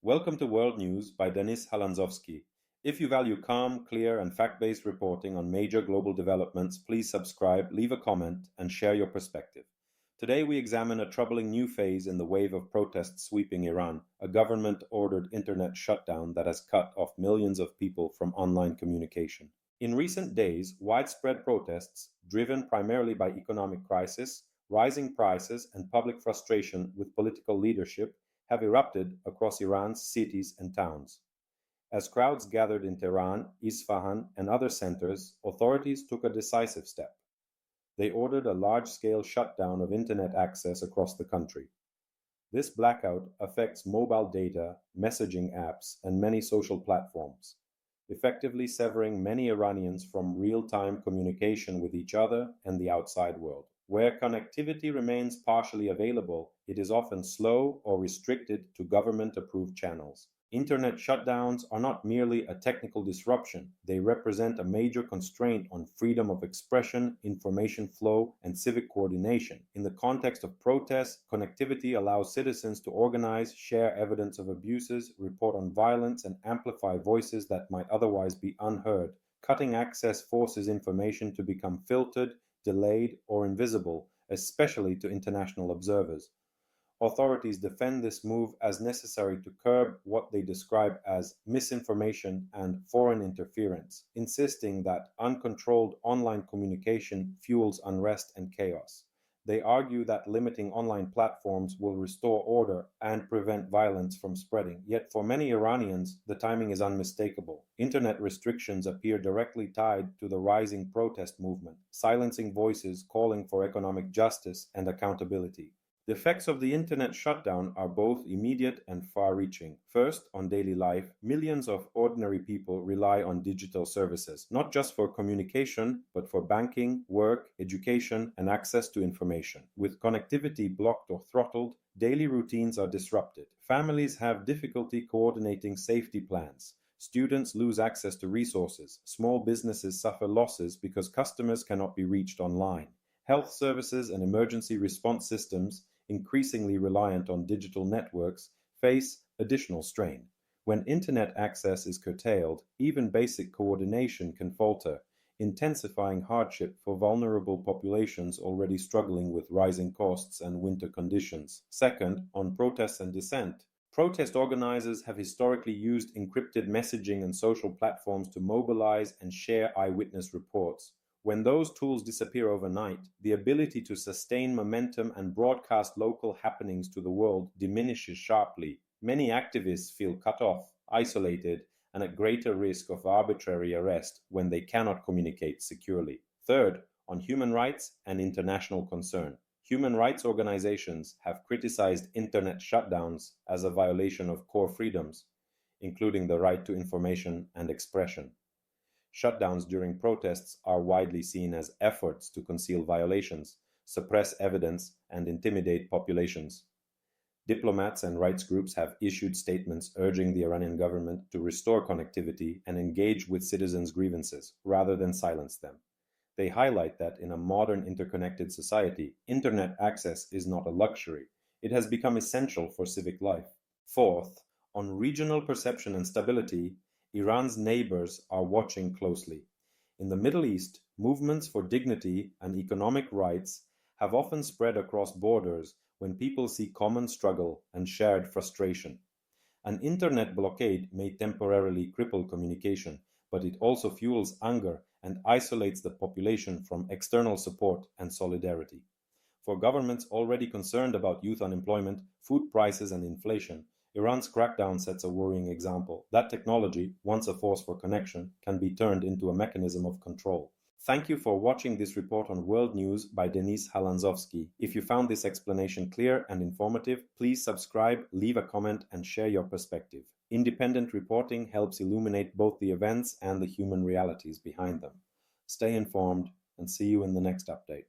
Welcome to World News by Halandzovskyi. If you value calm, clear, and fact-based reporting on major global developments, please subscribe, leave a comment, and share your perspective. Today we examine a troubling new phase in the wave of protests sweeping Iran, a government-ordered internet shutdown that has cut off millions of people from online communication. In recent days, widespread protests, driven primarily by economic crisis, rising prices, and public frustration with political leadership, have erupted across Iran's cities and towns. As crowds gathered in Tehran, Isfahan, and other centers, authorities took a decisive step. They ordered a large-scale shutdown of internet access across the country. This blackout affects mobile data, messaging apps, and many social platforms, effectively severing many Iranians from real-time communication with each other and the outside world. Where connectivity remains partially available, it is often slow or restricted to government-approved channels. Internet shutdowns are not merely a technical disruption, they represent a major constraint on freedom of expression, information flow, and civic coordination. In the context of protests, connectivity allows citizens to organize, share evidence of abuses, report on violence, and amplify voices that might otherwise be unheard. Cutting access forces information to become filtered, delayed, or invisible, especially to international observers. Authorities defend this move as necessary to curb what they describe as misinformation and foreign interference, insisting that uncontrolled online communication fuels unrest and chaos. They argue that limiting online platforms will restore order and prevent violence from spreading. Yet for many Iranians, the timing is unmistakable. Internet restrictions appear directly tied to the rising protest movement, silencing voices calling for economic justice and accountability. The effects of the internet shutdown are both immediate and far-reaching. First, on daily life, millions of ordinary people rely on digital services, not just for communication, but for banking, work, education, and access to information. With connectivity blocked or throttled, daily routines are disrupted. Families have difficulty coordinating safety plans. Students lose access to resources. Small businesses suffer losses because customers cannot be reached online. Health services and emergency response systems, increasingly reliant on digital networks, face additional strain. When internet access is curtailed, even basic coordination can falter, intensifying hardship for vulnerable populations already struggling with rising costs and winter conditions. Second, on protests and dissent. Protest organizers have historically used encrypted messaging and social platforms to mobilize and share eyewitness reports. When those tools disappear overnight, the ability to sustain momentum and broadcast local happenings to the world diminishes sharply. Many activists feel cut off, isolated, and at greater risk of arbitrary arrest when they cannot communicate securely. Third, on human rights and international concern. Human rights organizations have criticized internet shutdowns as a violation of core freedoms, including the right to information and expression. Shutdowns during protests are widely seen as efforts to conceal violations, suppress evidence, and intimidate populations. Diplomats and rights groups have issued statements urging the Iranian government to restore connectivity and engage with citizens' grievances, rather than silence them. They highlight that in a modern interconnected society, internet access is not a luxury. It has become essential for civic life. Fourth, on regional perception and stability, Iran's neighbors are watching closely. In the Middle East, movements for dignity and economic rights have often spread across borders when people see common struggle and shared frustration. An internet blockade may temporarily cripple communication, but it also fuels anger and isolates the population from external support and solidarity. For governments already concerned about youth unemployment, food prices, and inflation, Iran's crackdown sets a worrying example. That technology, once a force for connection, can be turned into a mechanism of control. Thank you for watching this report on World News by Halandzovskyi. If you found this explanation clear and informative, please subscribe, leave a comment, and share your perspective. Independent reporting helps illuminate both the events and the human realities behind them. Stay informed, and see you in the next update.